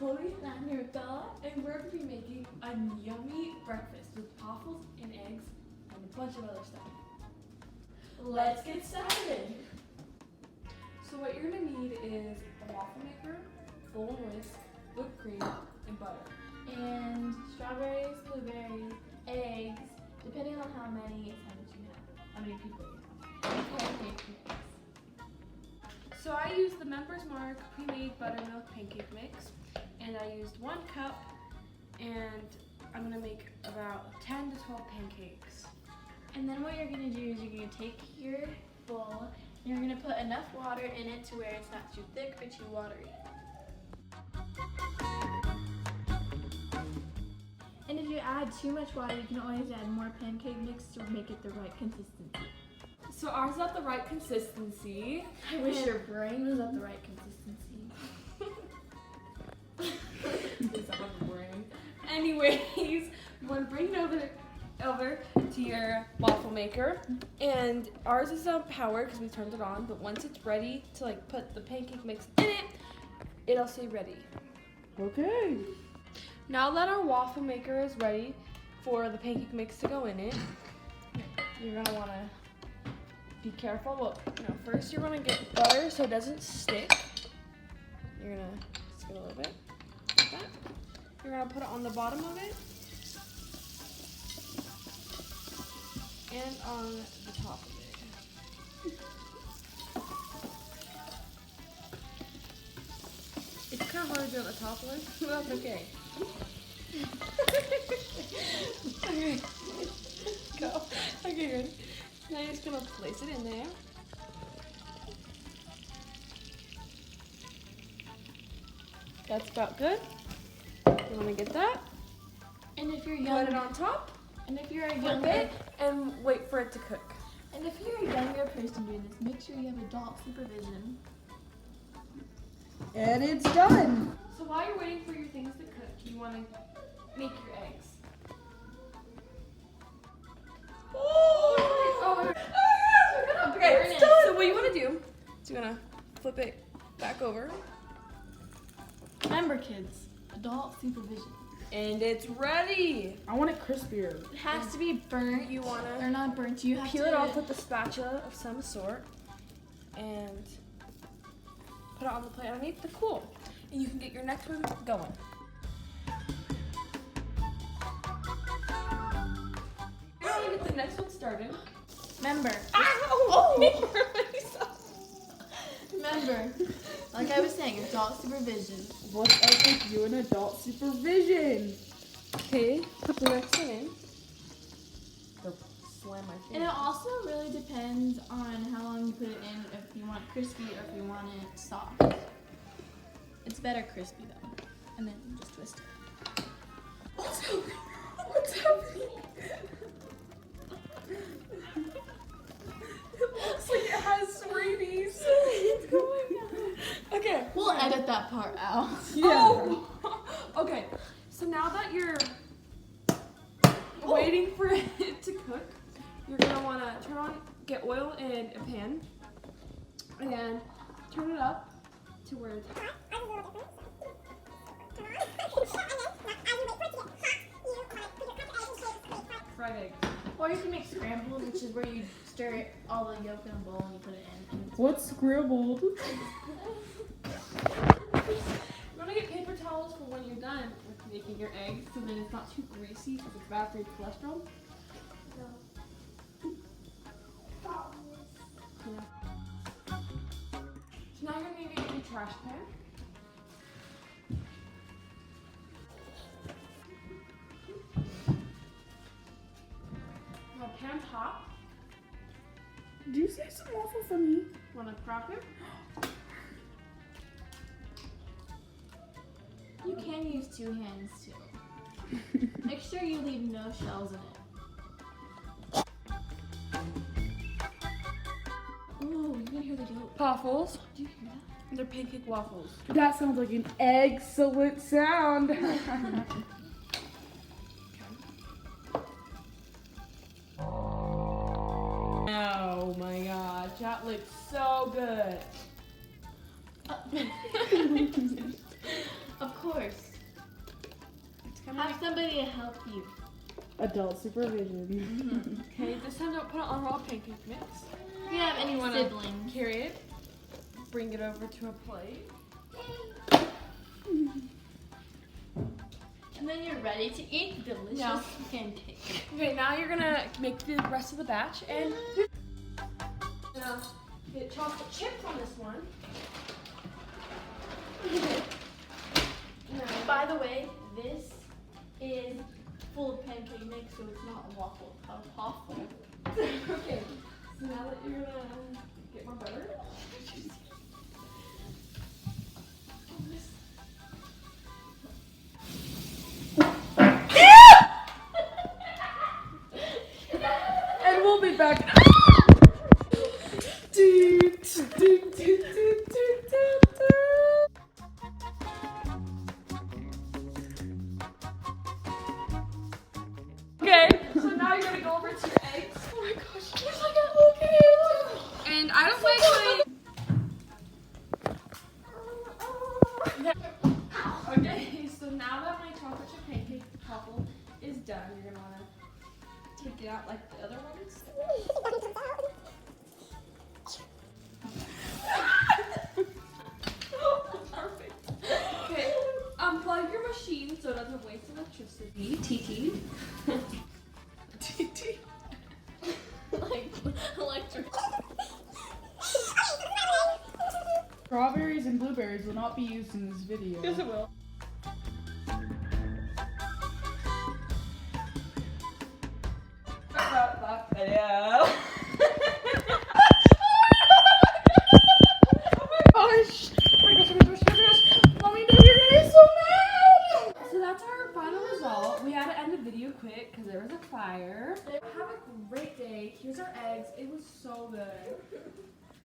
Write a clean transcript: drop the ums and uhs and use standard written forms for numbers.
Chloe and I'm here, Bella, and we're going to be making a yummy breakfast with waffles and eggs and a bunch of other stuff. Let's get started. So what you're going to need is a waffle maker, full whisk, whipped cream, and butter. And strawberries, blueberries, eggs, depending on how many you have, how many people you have, and pancake mix. So I used the Member's Mark pre-made buttermilk pancake mix, and I used 1 cup, and I'm gonna make about 10 to 12 pancakes. And then what you're gonna do is you're gonna take your bowl and you're gonna put enough water in it to where it's not too thick or too watery. And if you add too much water, you can always add more pancake mix to make it the right consistency. So ours is at the right consistency. I wish your brain was at the right consistency. It's not my brain. Anyways, you want to bring it over to your waffle maker, and ours is on power because we turned it on. But once it's ready to like put the pancake mix in it, it'll say ready. Okay. Now that our waffle maker is ready for the pancake mix to go in it, you're gonna want to be careful. Well, first you're gonna get butter so it doesn't stick. You're gonna just get a little bit like that. You're gonna put it on the bottom of it and on the top of it. It's kind of hard to do on the top one, but that's okay. Okay, go. Okay, good. Now you're just gonna place it in there. That's about good. You wanna get that? And if you're Put young, it on top, and if you're a flip younger, it, and wait for it to cook. and if you're a younger person doing this, make sure you have adult supervision. And it's done. So while you're waiting for your things to cook, you wanna make your eggs. Okay, burn it. so what you wanna do is you're gonna flip it back over, Remember, kids, adult supervision. and it's ready. I want it crispier. It has to be burnt. You wanna Or not burnt. You have peel to it off with a spatula of some sort and put it on the plate underneath to cool. And you can get your next one going. We're gonna get the next one started. Remember, Oh! remember, like I was saying, adult supervision. What's up with you and adult supervision? Okay, put the next one in. Or slam my And finger. it also really depends on how long you put it in, if you want it crispy or if you want it soft. It's better crispy though. And then you just twist it. What's happening? It looks like it has rabies. It's going on. Okay. We'll edit that part out. Yeah. Oh! Okay, so now that you're waiting for it to cook, you're gonna wanna get oil in a pan, and turn it up to where it's fried eggs. Or you can make scrambled, which is where you stir it, all the yolk in a bowl and you put it in. And What's scrambled? You're gonna get paper towels for when you're done with making your eggs, so then it's not too greasy because it's bad for your cholesterol. Yeah. So now you're gonna need your trash can. Now pan top. Did you say some waffle for me? Wanna crack it? you can use 2 hands too. Make sure you leave no shells in it. Ooh, you can hear the yolk. Waffles. Do you hear that? They're pancake waffles. That sounds like an excellent sound. Oh my gosh, that looks so good. Of course. have somebody to help you. Adult supervision. Okay, this time don't put it on raw pancake mix. If you have any wanna siblings. Carry it, bring it over to a plate. And then you're ready to eat delicious Yeah. pancake. Okay, now you're gonna make the rest of the batch and now get chocolate chips on this one. By the way, this is full of pancake mix, so it's not a waffle, it's a waffle. Okay, so now that you're gonna get more butter. And we'll be back. Okay, so now you're gonna go over to your eggs. Oh my gosh, he's like a little kid. And I don't like Okay, so now that my chocolate chip pancake couple is done, you're gonna wanna take it out like the other ones. Perfect. Okay, unplug your machine so it doesn't waste electricity. TT. TT. Like electric. Strawberries and blueberries will not be used in this video. Yes, it will. Video. Gosh! Mommy, you're getting so mad! So that's our final result. We had to end the video quick because there was a fire. Have a great day. Here's our eggs. It was so good.